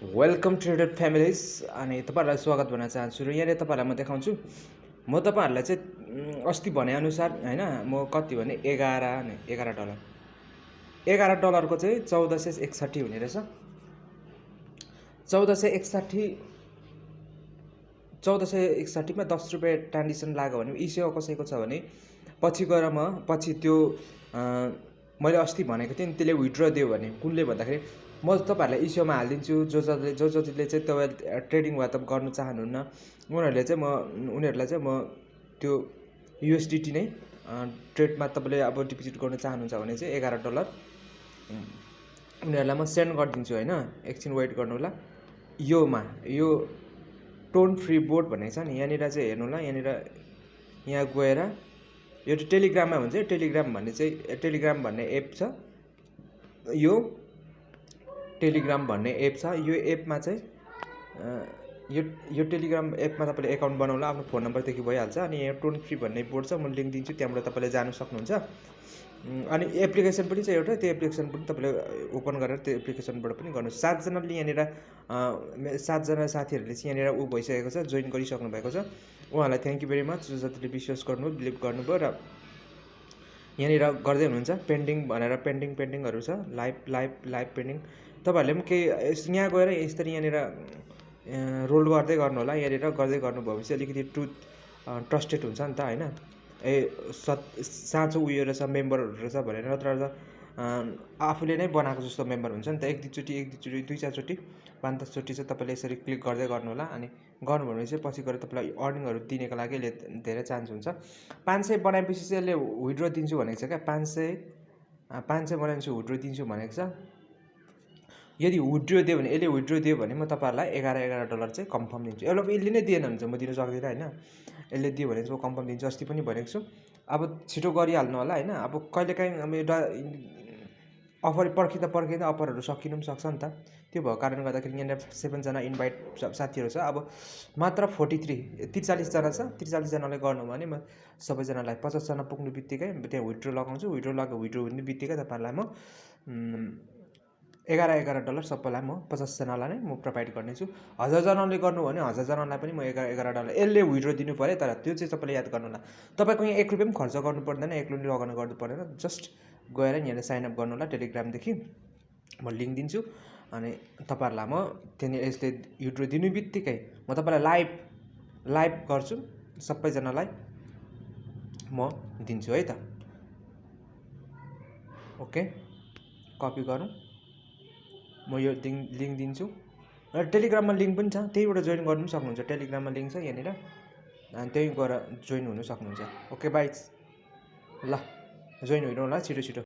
welcome traded families अनि तपाईहरुलाई स्वागत भन्न चाहन्छु र यहाँ तपाईहरुलाई म देखाउँछु म तपाईहरुलाई चाहिँ अस्ति भने अनुसार हैन म कति भने 11 डलर 11 डलरको चाहिँ 1461 हुने रहेछ 1461 मा 10 रुपैयाँ ट्रान्जिसन लाग्यो भने यी सेवा कसैको छ भने पछि गएर पछि त्यो मैले अस्ति भनेको थिएँ नि त्यसले विथड्र दियो भने कुनले भन्दाखेरि म तपाईहरुलाई इस्युमा हालिदिन्छु जो जतिले चाहिँ तपाईँ ट्रेडिङ वा त गर्न चाहनुहुन्न उनीहरुलाई चाहिँ म त्यो युएसडीटी नै ट्रेडमा तपाईले अब डिपोजिट गर्न चाहनुहुन्छ भने चाहिँ 11 डलर उनीहरुलाई म सेन्ड गरिदिन्छु हैन एकछिन वेट गर्नु होला यो टोन फ्री बोर्ड भन्ने छ नि यहाँनिर चाहिँ हेर्नु होला यहाँ गएर यो टेलिग्राममा हुन्छ टेलिग्राम भन्ने एप छ यो टेलिग्राम भन्ने एप छ यो एपमा चाहिँ यो टेलिग्राम एपमा तपाईले एकाउन्ट बनाउला आफ्नो फोन नम्बरदेखि भइहाल्छ अनि यहाँ टोन फ्री भन्ने बोर्ड छ म लिंक दिन्छु त्यहाँबाट तपाईले जान सक्नुहुन्छ अनि एप्लिकेसन पनि छ एउटा त्यो एप्लिकेसन पनि तपाईले ओपन गरेर त्यो एप्लिकेसनबाट पनि गर्नु 7 जनाले यहाँनिर 7 जना साथीहरुले चाहिँ यहाँनिर उ भइसकेको छ जोइन गरिसक्नु भएको छ उहाँलाई थ्यांक यू भेरी मच जतिले विश्वास गर्नु बिलिभ गर्नुभयो र यहाँनिर गर्दै हुनुहुन्छ पेन्डिङ भनेर पेन्डिङहरु छ लाइभ पेन्डिङ तपाईहरुले पनि केही यहाँ गएर यसरी यहाँनिर रोल गर्दै गर्नु होला यहाँनिर गर्दै गर्नु भएपछि अलिकति ट्रस्टेड हुन्छ नि त हैन साँचो उयो रहेछ मेम्बरहरु रहेछ भनेर नत्र आफूले नै बनाएको जस्तो मेम्बर हुन्छ नि त एक दुई चार चोटी 5-10 चोटी चाहिँ तपाईले यसरी क्लिक गर्दै गर्नु होला अनि गर्नु भने चाहिँ पछि गएर तपाईलाई अर्निङहरु दिनेको लागि धेरै चान्स हुन्छ 500 बनाएपछि चाहिँ यसले विथड्र दिन्छु भनेको छ क्या 500 बनाएपछि विथड्र दिन्छु भनेको छ यदि विथड्र दियो भने यसले विथड्र दियो भने म तपाईहरुलाई 11 डलर चाहिँ कन्फर्म दिन्छु यसले नै दिएन भने चाहिँ म दिन सक्दिन हैन यसले दियो भने चाहिँ म कन्फर्म दिन्छु अस्ति पनि भनेको छु अब छिटो गरिहाल्नु होला हैन अब कहिलेकाहीँ अब एउटा अफर पर्खिँदा अफरहरु सकिनु पनि सक्छ नि त त्यो भएको कारणले गर्दाखेरि यहाँ 7 जना इन्भाइट साथीहरु छ अब मात्र 43 जना छ 43 जनाले गर्नु भने म सबैजनालाई 50 जना पुग्नु बित्तिकै त्यहाँ विथड्र लगाउँछु विथड्र हुने बित्तिकै तपाईहरुलाई म 11 डलर सबैलाई म 50 जनालाई नै म प्रोवाइड गर्नेछु 1000 जनाले गर्नु भने 1000 जनालाई पनि म 11 डलर यसले विथड्र दिनु पर्यो तर त्यो चाहिँ तपाईले याद गर्नु होला तपाईको यहाँ 1 रुपैयाँ पनि खर्च गर्नु पर्दैन 1 रुपैयाँ लगानी गर्नु पर्दैन जस्ट गएर यहाँ साइन अप गर्नु होला टेलिग्राम देखि म लिंक दिन्छु अनि तपाईहरुलाई म त्यनी यसले विथड्र दिनु बित्तिकै म तपाईलाई लाइभ गर्छु सबै जनालाई म दिन्छु है त ओके कपी गरौँ म यो लिंक दिन्छु र टेलिग्राममा लिंक पनि छ त्यहीबाट जोइन गर्नु पनि सक्नुहुन्छ टेलिग्राममा लिंक छ यहाँनिर अनि त्यही गएर जोइन हुन सक्नुहुन्छ ओके बाइ ल जोइन हुनु होला छिटो